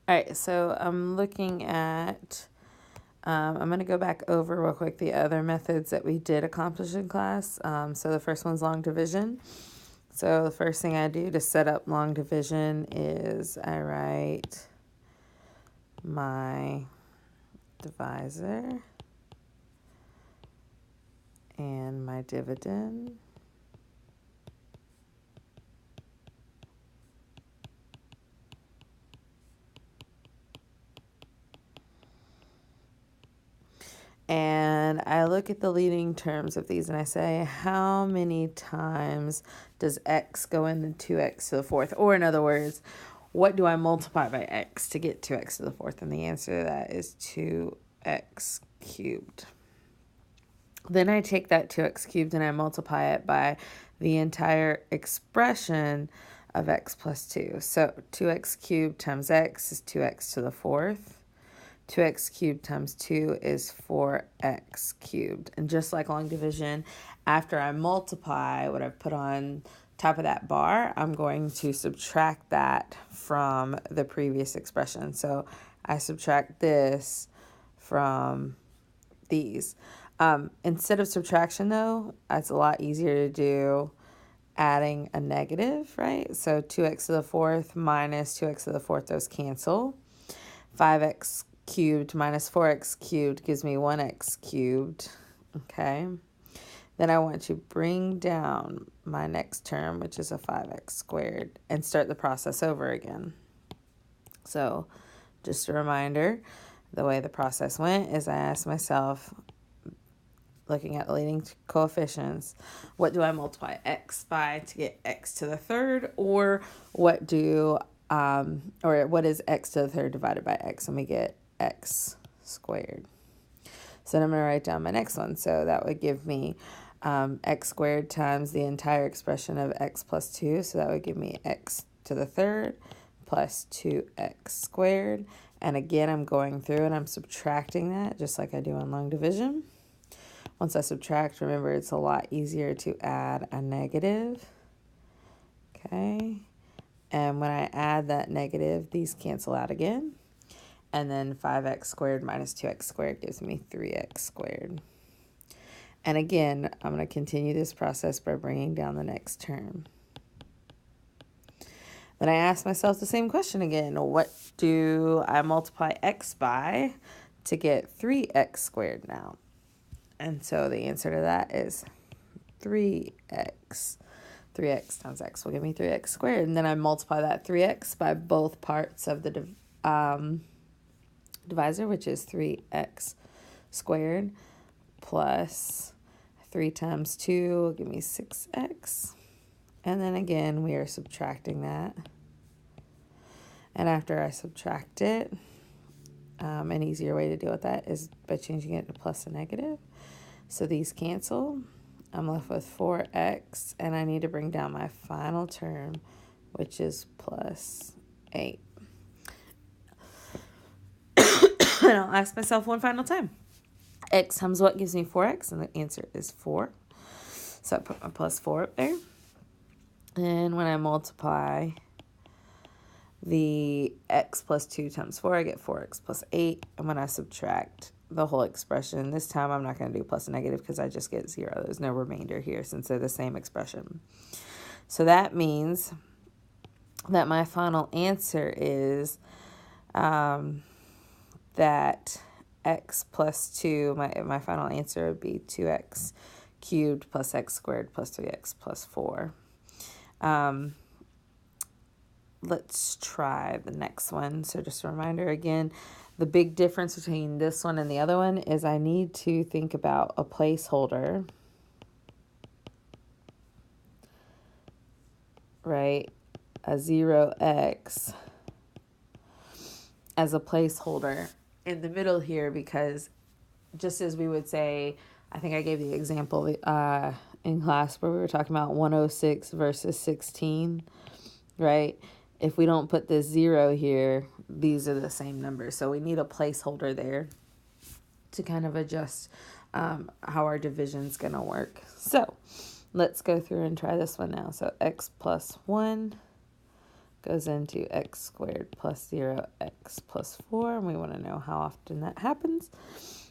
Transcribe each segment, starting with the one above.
All right, so I'm looking at, I'm going to go back over real quick the other methods that we did accomplish in class. So the first one's long division. So the first thing I do to set up long division is I write my divisor and my dividend. And I look at the leading terms of these and I say, how many times does x go into 2x to the fourth? Or in other words, what do I multiply by x to get 2x to the fourth? And the answer to that is 2x cubed. Then I take that 2x cubed and I multiply it by the entire expression of x plus 2. So 2x cubed times x is 2x to the fourth. 2x cubed times 2 is 4x cubed. And just like long division, after I multiply what I've put on top of that bar, I'm going to subtract that from the previous expression. So I subtract this from these. Instead of subtraction, though, it's a lot easier to do adding a negative, right? So 2x to the fourth minus 2x to the fourth, those cancel. 5x cubed minus 4x cubed gives me 1x cubed, okay? Then I want to bring down my next term, which is a 5x squared, and start the process over again. So just a reminder, the way the process went is I asked myself, looking at the leading coefficients, what do I multiply x by to get x to the third, or what is x to the third divided by x, and we get x squared. So then I'm going to write down my next one. So that would give me x squared times the entire expression of x plus 2. So that would give me x to the third plus 2x squared. And again, I'm going through and I'm subtracting that just like I do in long division. Once I subtract, remember it's a lot easier to add a negative. Okay. And when I add that negative, these cancel out again. And then 5x squared minus 2x squared gives me 3x squared. And again, I'm going to continue this process by bringing down the next term. Then I ask myself the same question again. What do I multiply x by to get 3x squared now? And so the answer to that is 3x. 3x times x will give me 3x squared. And then I multiply that 3x by both parts of the divisor, which is 3x squared plus 3 times 2 will give me 6x. And then again, we are subtracting that. And after I subtract it, an easier way to deal with that is by changing it to plus a negative. So these cancel. I'm left with 4x, and I need to bring down my final term, which is plus 8. And I'll ask myself one final time. X times what gives me 4x? And the answer is 4. So I put my plus 4 up there. And when I multiply the x plus 2 times 4, I get 4x plus 8. And when I subtract the whole expression, this time I'm not going to do plus a negative because I just get 0. There's no remainder here since they're the same expression. So that means that my final answer is that x plus 2, my final answer would be 2x cubed plus x squared plus 3x plus 4. Let's try the next one. So just a reminder again, the big difference between this one and the other one is I need to think about a placeholder, right? A 0x as a placeholder in the middle here, because just as we would say, I think I gave the example in class where we were talking about 106 versus 16, right? If we don't put this 0 here, these are the same numbers. So we need a placeholder there to kind of adjust how our division's going to work. So let's go through and try this one now. So x plus 1 goes into x squared plus 0x plus 4, and we want to know how often that happens.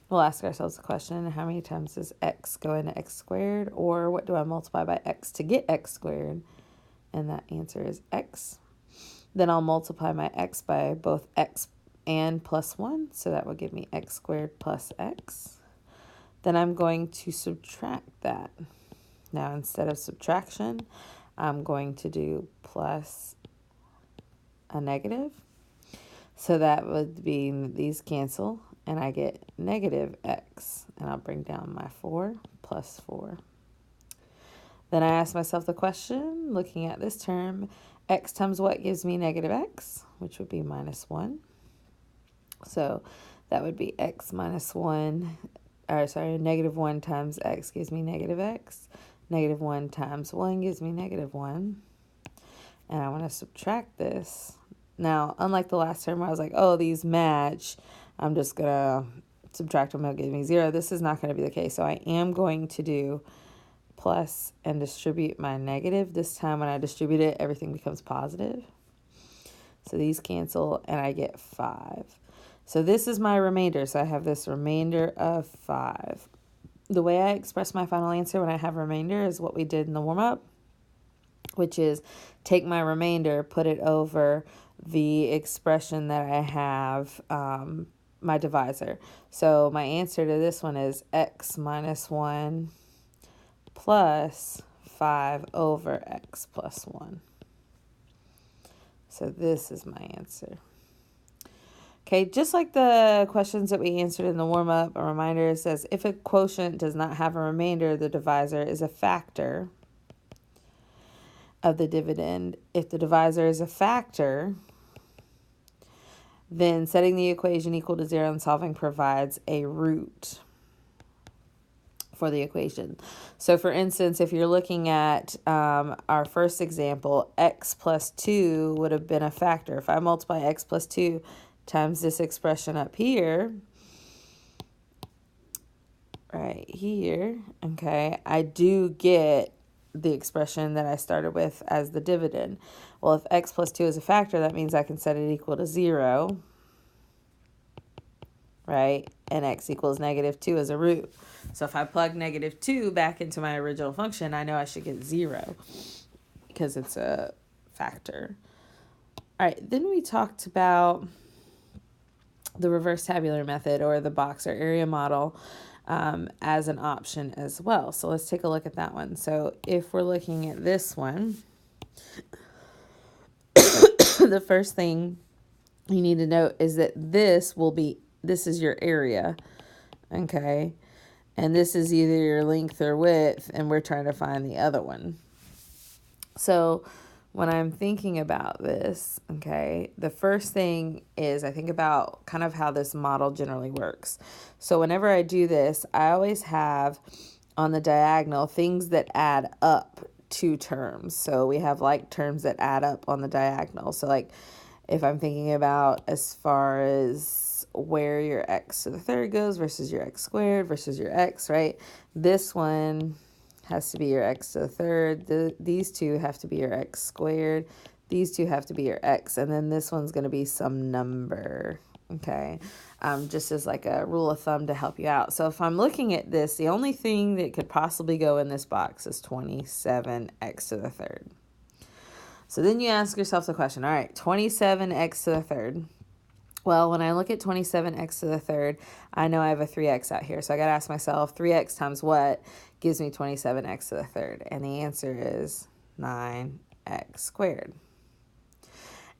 We'll ask ourselves the question, how many times does x go into x squared, or what do I multiply by x to get x squared? And that answer is x. Then I'll multiply my x by both x and plus 1, so that will give me x squared plus x. Then I'm going to subtract that. Now, instead of subtraction, I'm going to do plus a negative. So that would be these cancel, and I get negative x. And I'll bring down my 4 plus 4. Then I ask myself the question, looking at this term, x times what gives me negative x, which would be minus 1. So that would be x minus 1, negative 1 times x gives me negative x. Negative 1 times 1 gives me negative 1. And I want to subtract this. Now, unlike the last term where I was like, oh, these match, I'm just going to subtract them, it'll give me 0. This is not going to be the case. So I am going to do plus and distribute my negative. This time when I distribute it, everything becomes positive. So these cancel, and I get 5. So this is my remainder. So I have this remainder of 5. The way I express my final answer when I have remainder is what we did in the warm-up, which is take my remainder, put it over the expression that I have, my divisor. So my answer to this one is x minus 1 plus 5 over x plus 1. So this is my answer. Okay, just like the questions that we answered in the warm-up, a reminder says, if a quotient does not have a remainder, the divisor is a factor of the dividend. If the divisor is a factor, then setting the equation equal to 0 and solving provides a root for the equation. So for instance, if you're looking at our first example, x plus 2 would have been a factor. If I multiply x plus 2 times this expression up here, right here, okay, I do get the expression that I started with as the dividend. Well, if x plus 2 is a factor, that means I can set it equal to 0, right? And x equals negative 2 as a root. So if I plug negative 2 back into my original function, I know I should get 0 because it's a factor. All right, then we talked about the reverse tabular method, or the box or area model, as an option as well. So let's take a look at that one. So if we're looking at this one, the first thing you need to note is that this is your area, okay? And this is either your length or width, and we're trying to find the other one. So when I'm thinking about this, okay, the first thing is I think about kind of how this model generally works. So whenever I do this, I always have on the diagonal things that add up to terms. So we have like terms that add up on the diagonal. So like if I'm thinking about as far as where your x to the third goes versus your x squared versus your x, right? This one has to be your x to the third. These two have to be your x squared. These two have to be your x. And then this one's going to be some number, okay? Just as like a rule of thumb to help you out. So if I'm looking at this, the only thing that could possibly go in this box is 27x to the third. So then you ask yourself the question, all right, 27x to the third. Well, when I look at 27x to the third, I know I have a 3x out here. So I got to ask myself, 3x times what gives me 27x to the third? And the answer is 9x squared.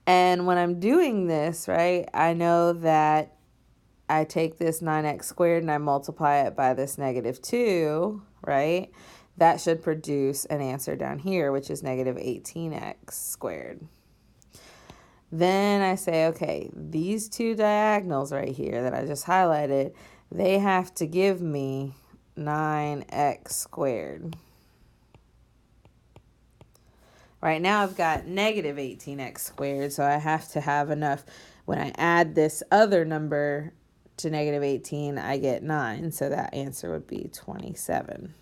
And when I'm doing this, right, I know that I take this 9x squared and I multiply it by this negative 2, right? That should produce an answer down here, which is negative 18x squared. Then I say, okay, these two diagonals right here that I just highlighted, they have to give me 9x squared. Right now I've got negative 18x squared, so I have to have enough. When I add this other number to negative 18, I get 9, so that answer would be 27.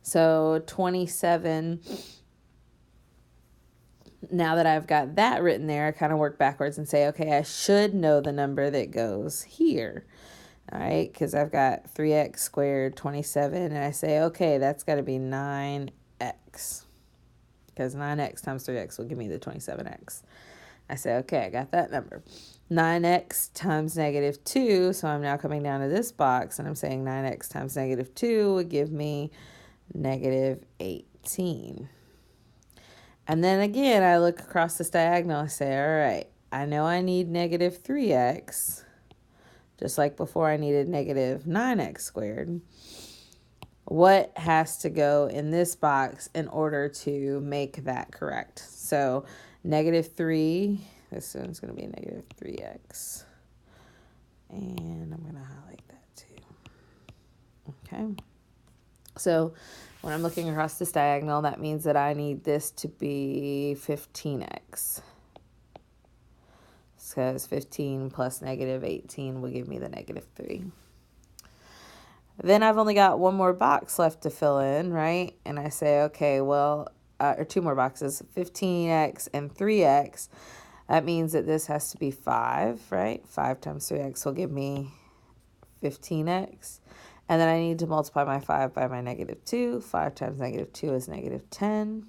So 27 Now that I've got that written there, I kind of work backwards and say, okay, I should know the number that goes here. All right, because I've got 3x squared, 27, and I say, okay, that's got to be 9x, because 9x times 3x will give me the 27x. I say, okay, I got that number. 9x times negative 2, so I'm now coming down to this box, and I'm saying 9x times negative 2 would give me negative 18. And then again, I look across this diagonal, I say, all right, I know I need negative 3x, just like before I needed negative 9x squared. What has to go in this box in order to make that correct? So negative 3, this one's going to be negative 3x. And I'm going to highlight that too. Okay. So when I'm looking across this diagonal, that means that I need this to be 15x. Because 15 plus negative 18 will give me the negative 3. Then I've only got one more box left to fill in, right? And I say, okay, well, or two more boxes, 15x and 3x. That means that this has to be 5, right? 5 times 3x will give me 15x. And then I need to multiply my 5 by my negative 2. 5 times negative 2 is negative 10.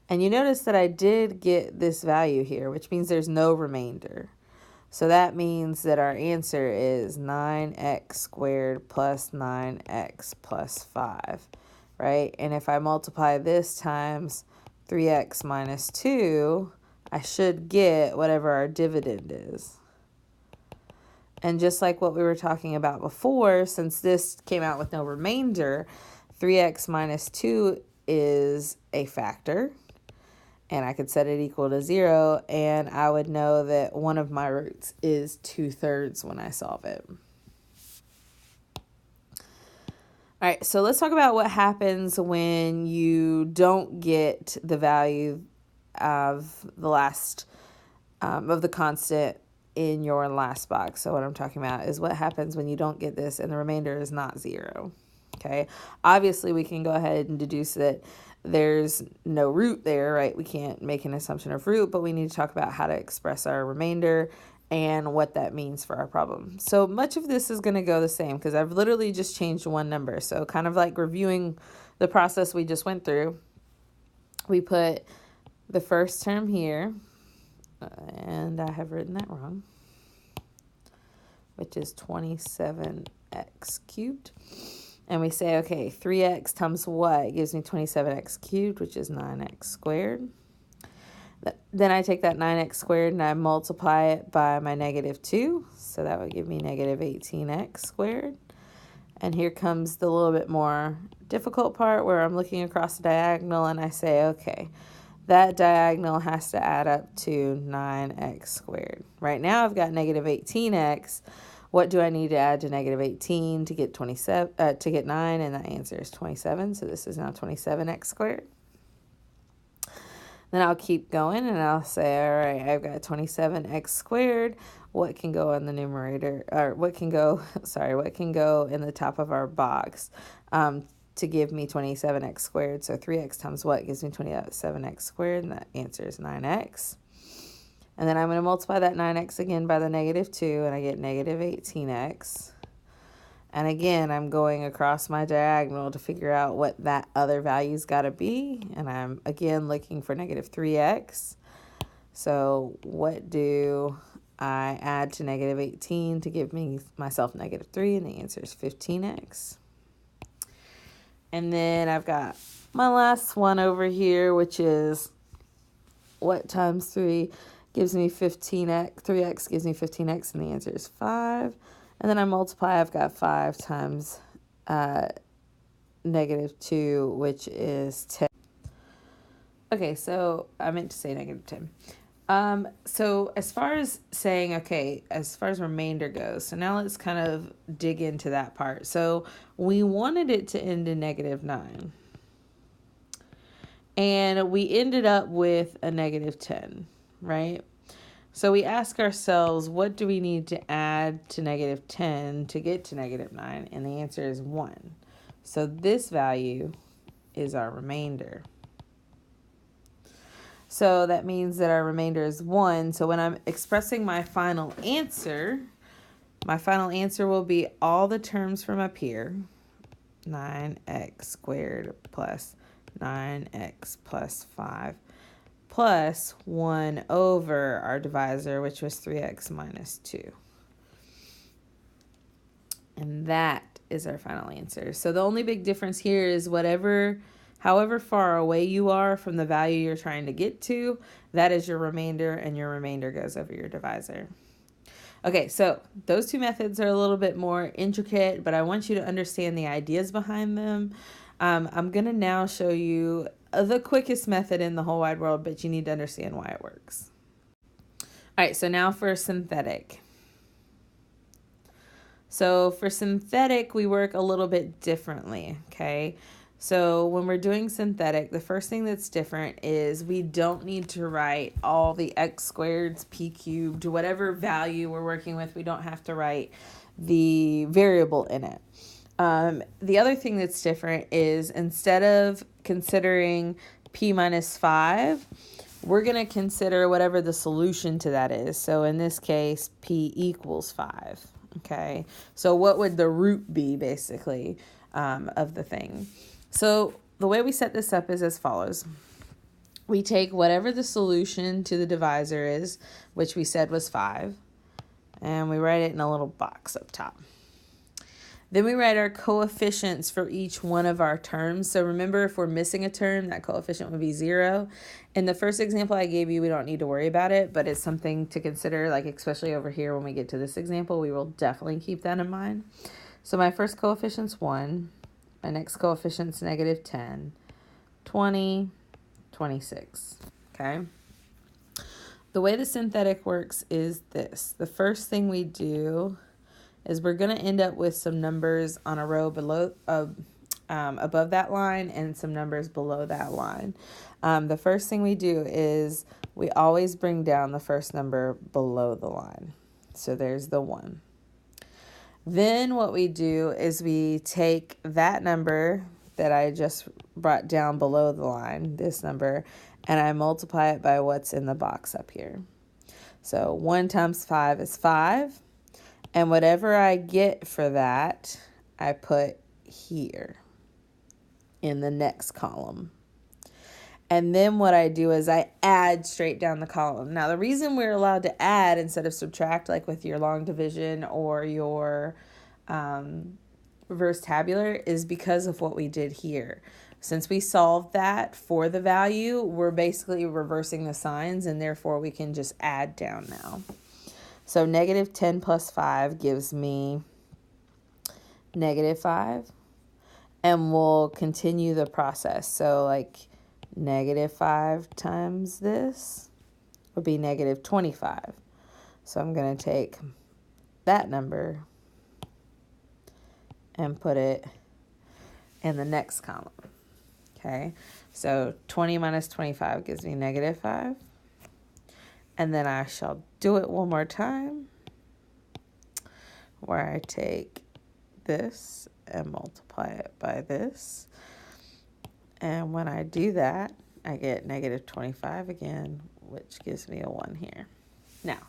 And you notice that I did get this value here, which means there's no remainder. So that means that our answer is 9x squared plus 9x plus 5, right? And if I multiply this times 3x minus 2, I should get whatever our dividend is. And just like what we were talking about before, since this came out with no remainder, 3x minus 2 is a factor. And I could set it equal to 0, and I would know that one of my roots is 2/3 when I solve it. All right, so let's talk about what happens when you don't get the value of the last of the constant in your last box. So what I'm talking about is what happens when you don't get this and the remainder is not 0. Okay, obviously we can go ahead and deduce that there's no root there, right? We can't make an assumption of root, but we need to talk about how to express our remainder and what that means for our problem. So much of this is going to go the same because I've literally just changed one number. So kind of like reviewing the process we just went through, we put the first term here, and I have written that wrong, which is 27x cubed. And we say, okay, 3x times what? It gives me 27x cubed, which is 9x squared. Then I take that 9x squared and I multiply it by my negative 2. So that would give me negative 18x squared. And here comes the little bit more difficult part where I'm looking across the diagonal and I say, okay, that diagonal has to add up to 9x squared. Right now I've got negative 18x. What do I need to add to negative 18 to get 27 to get 9? And the answer is 27. So this is now 27x squared. Then I'll keep going and I'll say, all right, I've got 27x squared. What can go in the numerator, or what can go in the top of our box to give me 27x squared? So 3x times what gives me 27x squared? And that answer is 9x. And then I'm going to multiply that 9x again by the negative 2, and I get negative 18x. And again, I'm going across my diagonal to figure out what that other value's got to be. And I'm, again, looking for negative 3x. So what do I add to negative 18 to give myself negative 3? And the answer is 15x. And then I've got my last one over here, which is what times 3 gives me 15x. 3x gives me 15x, and the answer is 5. And then I multiply, I've got 5 times negative 2, which is 10. Okay, so I meant to say negative 10. So as far as saying, okay, as far as remainder goes, so now let's kind of dig into that part. So we wanted it to end in negative 9. And we ended up with a negative 10, right? So we ask ourselves, what do we need to add to negative 10 to get to negative 9? And the answer is 1. So this value is our remainder. So that means that our remainder is 1. So when I'm expressing my final answer will be all the terms from up here, 9x squared plus 9x plus 5 plus 1 over our divisor, which was 3x minus 2. And that is our final answer. So the only big difference here is however far away you are from the value you're trying to get to, that is your remainder, and your remainder goes over your divisor. Okay, so those two methods are a little bit more intricate, but I want you to understand the ideas behind them. I'm going to now show you the quickest method in the whole wide world, but you need to understand why it works. All right, so now for synthetic. So for synthetic, we work a little bit differently, okay? So when we're doing synthetic, the first thing that's different is we don't need to write all the x squareds, p cubed, whatever value we're working with. We don't have to write the variable in it. The other thing that's different is instead of considering p minus 5, we're going to consider whatever the solution to that is. So in this case, p equals 5. Okay, so what would the root be, basically, of the thing? So the way we set this up is as follows. We take whatever the solution to the divisor is, which we said was 5, and we write it in a little box up top. Then we write our coefficients for each one of our terms. So remember, if we're missing a term, that coefficient would be 0. In the first example I gave you, we don't need to worry about it, but it's something to consider, like especially over here when we get to this example, we will definitely keep that in mind. So my first coefficient's 1. My next coefficient's negative 10, 20, 26, okay? The way the synthetic works is this. The first thing we do is we're going to end up with some numbers on a row below, above that line and some numbers below that line. The first thing we do is we always bring down the first number below the line. So there's the 1. Then what we do is we take that number that I just brought down below the line, this number, and I multiply it by what's in the box up here. So 1 times 5 is 5. And whatever I get for that, I put here in the next column. And then what I do is I add straight down the column. Now, the reason we're allowed to add instead of subtract, like with your long division or your reverse tabular, is because of what we did here. Since we solved that for the value, we're basically reversing the signs, and therefore we can just add down now. So negative 10 plus 5 gives me negative 5. And we'll continue the process. So like negative 5 times this would be negative 25. So I'm going to take that number and put it in the next column. Okay, so 20 minus 25 gives me negative 5. And then I shall do it one more time, where I take this and multiply it by this. And when I do that, I get negative 25 again, which gives me a 1 here. Now,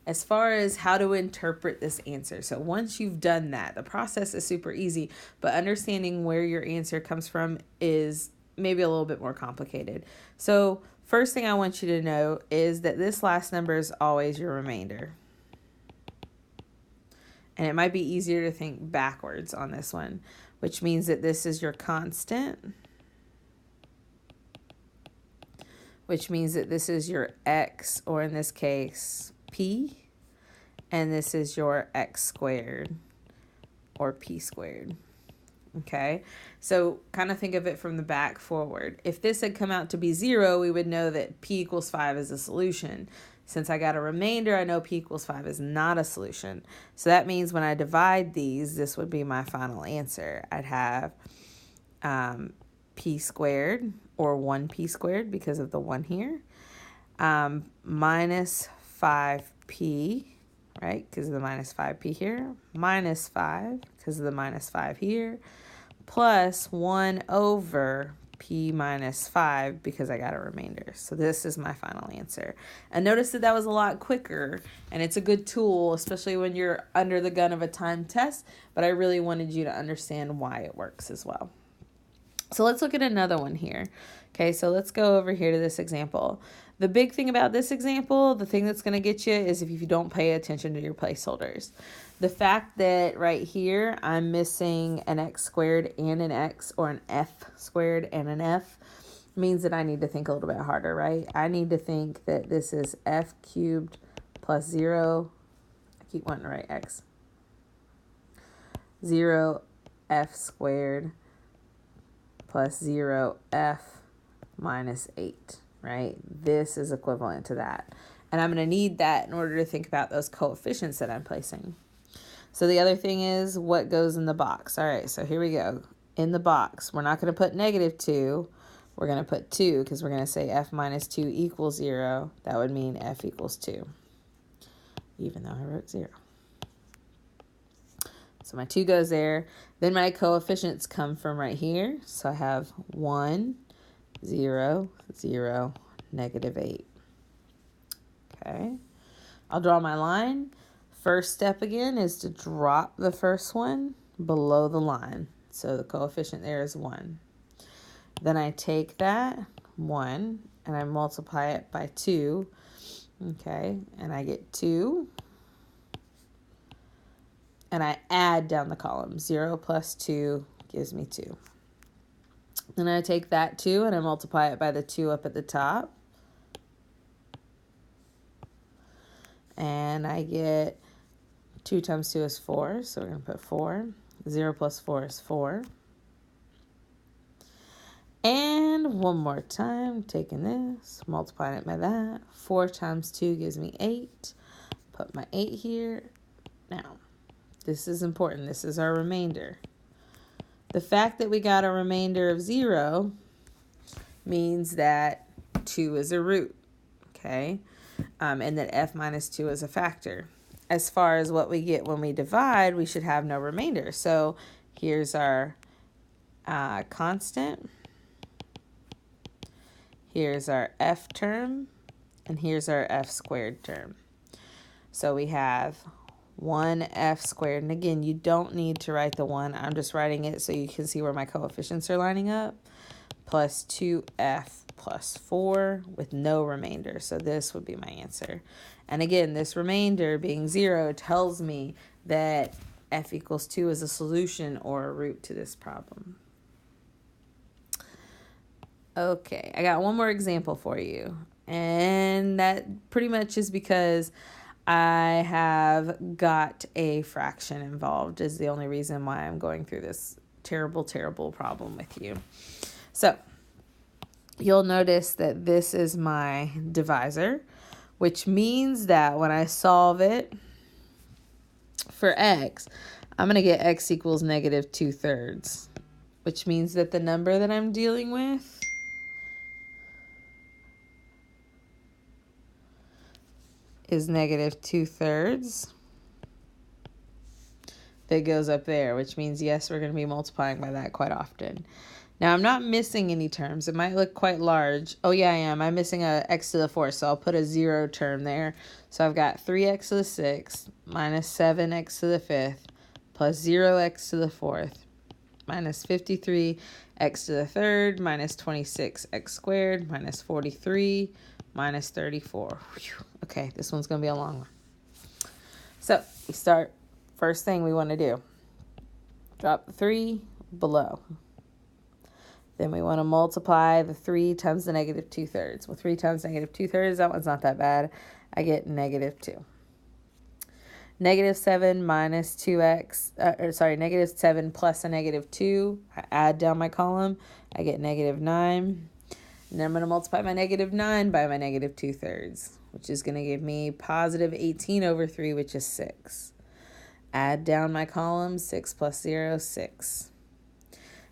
as far as how to interpret this answer, so once you've done that, the process is super easy, but understanding where your answer comes from is maybe a little bit more complicated. So first thing I want you to know is that this last number is always your remainder. And it might be easier to think backwards on this one, which means that this is your constant, which means that this is your x, or in this case, p, and this is your x squared, or p squared. Okay, so kind of think of it from the back forward. If this had come out to be 0, we would know that p equals 5 is a solution. Since I got a remainder, I know p equals 5 is not a solution. So that means when I divide these, this would be my final answer. I'd have p squared, or 1p squared because of the 1 here, minus 5p, right, because of the minus 5p here, minus 5 because of the minus 5 here, plus 1 over p minus 5 because I got a remainder. So this is my final answer. And notice that was a lot quicker, and it's a good tool, especially when you're under the gun of a timed test, but I really wanted you to understand why it works as well. So let's look at another one here. Okay, so let's go over here to this example. The big thing about this example, the thing that's going to get you is if you don't pay attention to your placeholders. The fact that right here I'm missing an x squared and an x, or an f squared and an f, means that I need to think a little bit harder, right? I need to think that this is f cubed plus 0. I keep wanting to write x. 0 f squared plus 0f minus 8, right? This is equivalent to that. And I'm going to need that in order to think about those coefficients that I'm placing. So the other thing is what goes in the box. All right, so here we go. In the box, we're not going to put -2. We're going to put 2 because we're going to say f minus 2 equals 0. That would mean f equals 2, even though I wrote 0. So my 2 goes there. Then my coefficients come from right here. So I have 1, 0, 0, -8. Okay. I'll draw my line. First step again is to drop the first one below the line. So the coefficient there is 1. Then I take that 1 and I multiply it by 2. Okay. And I get 2. And I add down the column. 0 plus 2 gives me 2. Then I take that 2 and I multiply it by the 2 up at the top. And I get 2 times 2 is 4, so we're going to put 4. 0 plus 4 is 4. And one more time, taking this, multiplying it by that. 4 times 2 gives me 8. Put my 8 here. Now, this is important. This is our remainder. The fact that we got a remainder of 0 means that 2 is a root, okay? And that f minus 2 is a factor. As far as what we get when we divide, we should have no remainder. So here's our constant. Here's our f term. And here's our f squared term. So we have 1f squared. And again, you don't need to write the 1. I'm just writing it so you can see where my coefficients are lining up. Plus 2f plus 4 with no remainder. So this would be my answer. And again, this remainder being 0 tells me that f equals 2 is a solution or a root to this problem. Okay, I got one more example for you. And that pretty much is because I have got a fraction involved is the only reason why I'm going through this terrible, terrible problem with you. So you'll notice that this is my divisor, which means that when I solve it for x, I'm going to get x equals -2/3, which means that the number that I'm dealing with is -2/3 that goes up there, which means, yes, we're going to be multiplying by that quite often. Now, I'm not missing any terms. It might look quite large. Oh, yeah, I am. I'm missing a x to the 4th, so I'll put a 0 term there. So I've got 3x to the 6th minus 7x to the 5th plus 0x to the 4th minus 53x to the 3rd minus 26x squared minus 43 minus 34. Whew. Okay, this one's going to be a long one. So we start, first thing we want to do, drop the 3 below. Then we want to multiply the 3 times the -2/3. Well, 3 times -2/3, that one's not that bad. I get -2. -7 minus 2x, -7 plus a -2. I add down my column. I get -9. And then I'm going to multiply my -9 by my -2/3, which is going to give me positive 18/3, which is 6. Add down my column. 6 plus 0, 6.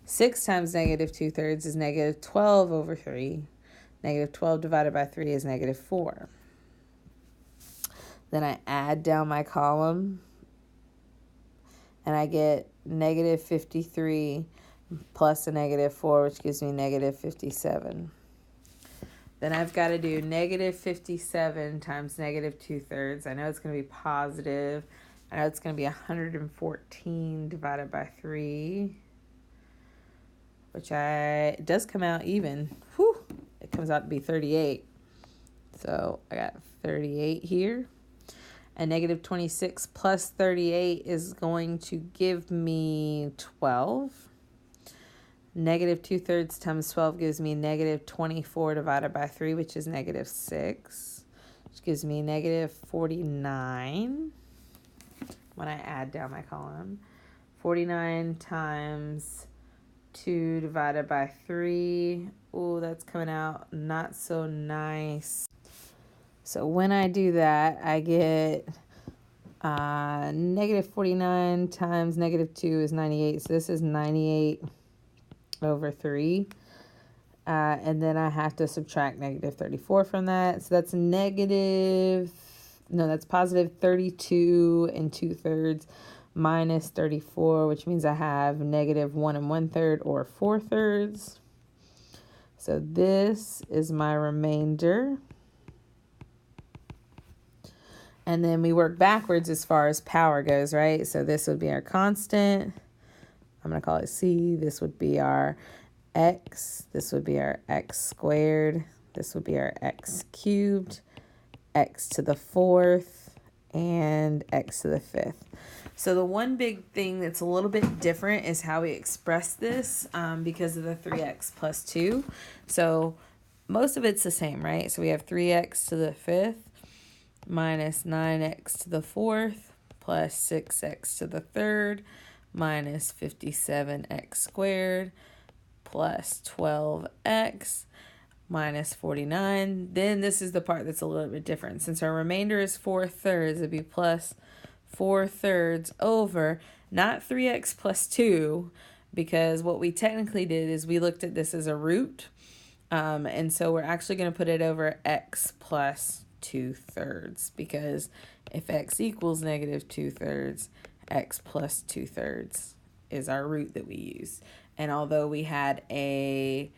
6 times -2/3 is -12/3. -12 divided by 3 is -4. Then I add down my column, and I get -53 plus a negative 4, which gives me negative 57. Then I've got to do negative 57 times negative 2/3. I know it's going to be positive. I know it's going to be 114 divided by 3, which it does come out even. Whew, it comes out to be 38. So I got 38 here. And negative 26 plus 38 is going to give me 12. Negative 2/3 times 12 gives me negative 24 divided by 3, which is negative 6, which gives me negative 49 when I add down my column. 49 times 2 divided by 3. Oh, that's coming out not so nice. So when I do that, I get negative 49 times negative 2 is 98. So this is 98 over 3. And then I have to subtract negative 34 from that. So that's positive 32 2/3 minus 34, which means I have negative 1 1/3 or 4/3. So this is my remainder. And then we work backwards as far as power goes, right? So this would be our constant. I'm going to call it C. This would be our X. This would be our X squared. This would be our X cubed, X to the 4th, and X to the 5th. So the one big thing that's a little bit different is how we express this because of the 3x plus 2. So most of it's the same, right? So we have 3x to the 5th minus 9x to the 4th plus 6x to the 3rd minus 57x squared plus 12x minus 49. Then this is the part that's a little bit different. Since our remainder is 4/3, it'd be plus 4/3 over, not 3x plus 2, because what we technically did is we looked at this as a root. And so we're actually going to put it over x plus 2/3, because if x equals negative 2/3, x plus 2/3 is our root that we use. And although we had a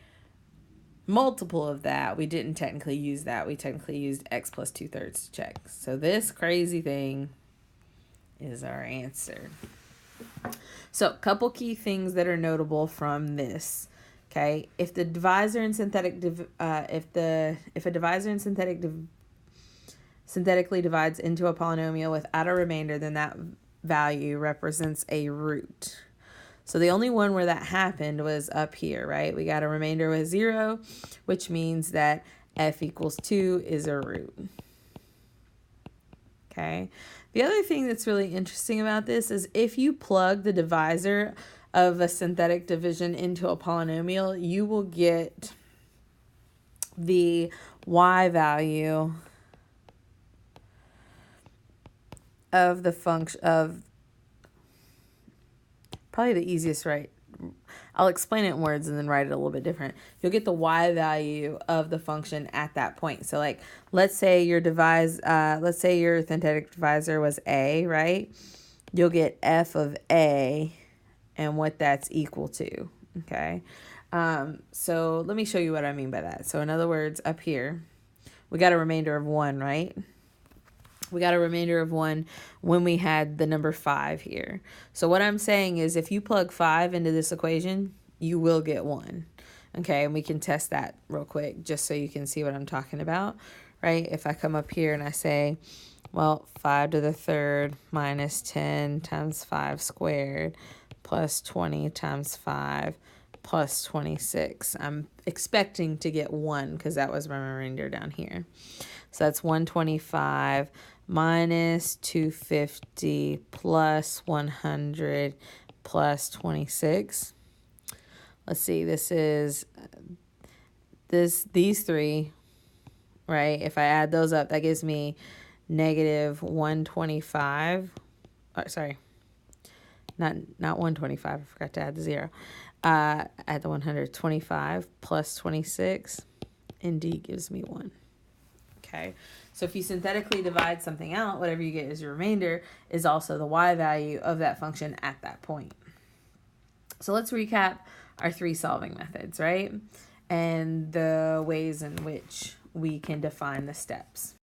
multiple of that, we didn't technically use that. We technically used x plus 2/3 to check. So this crazy thing is our answer. So a couple key things that are notable from this. Okay, if the divisor in synthetically divides into a polynomial without a remainder, then that value represents a root. So the only one where that happened was up here, right? We got a remainder with 0, which means that f equals 2 is a root. Okay. The other thing that's really interesting about this is if you plug the divisor of a synthetic division into a polynomial, you will get the y value of the function of, probably the easiest, right? I'll explain it in words and then write it a little bit different. You'll get the y value of the function at that point. So like, let's say your synthetic divisor was a, right? You'll get f of a and what that's equal to, okay? So let me show you what I mean by that. So in other words, up here, we got a remainder of 1, right? We got a remainder of 1 when we had the number 5 here. So what I'm saying is if you plug 5 into this equation, you will get 1. Okay, and we can test that real quick just so you can see what I'm talking about, right? If I come up here and I say, well, 5 to the 3rd minus 10 times 5 squared plus 20 times 5 plus 26. I'm expecting to get 1 because that was my remainder down here. So that's 125 minus 250 plus 100 plus 26. Let's see, this is these three, right? If I add those up, that gives me negative 125. Sorry, not 125. I forgot to add the 0. Add the 125 plus 26, and D gives me 1. Okay, so if you synthetically divide something out, whatever you get as your remainder is also the y value of that function at that point. So let's recap our 3 solving methods, right? And the ways in which we can define the steps.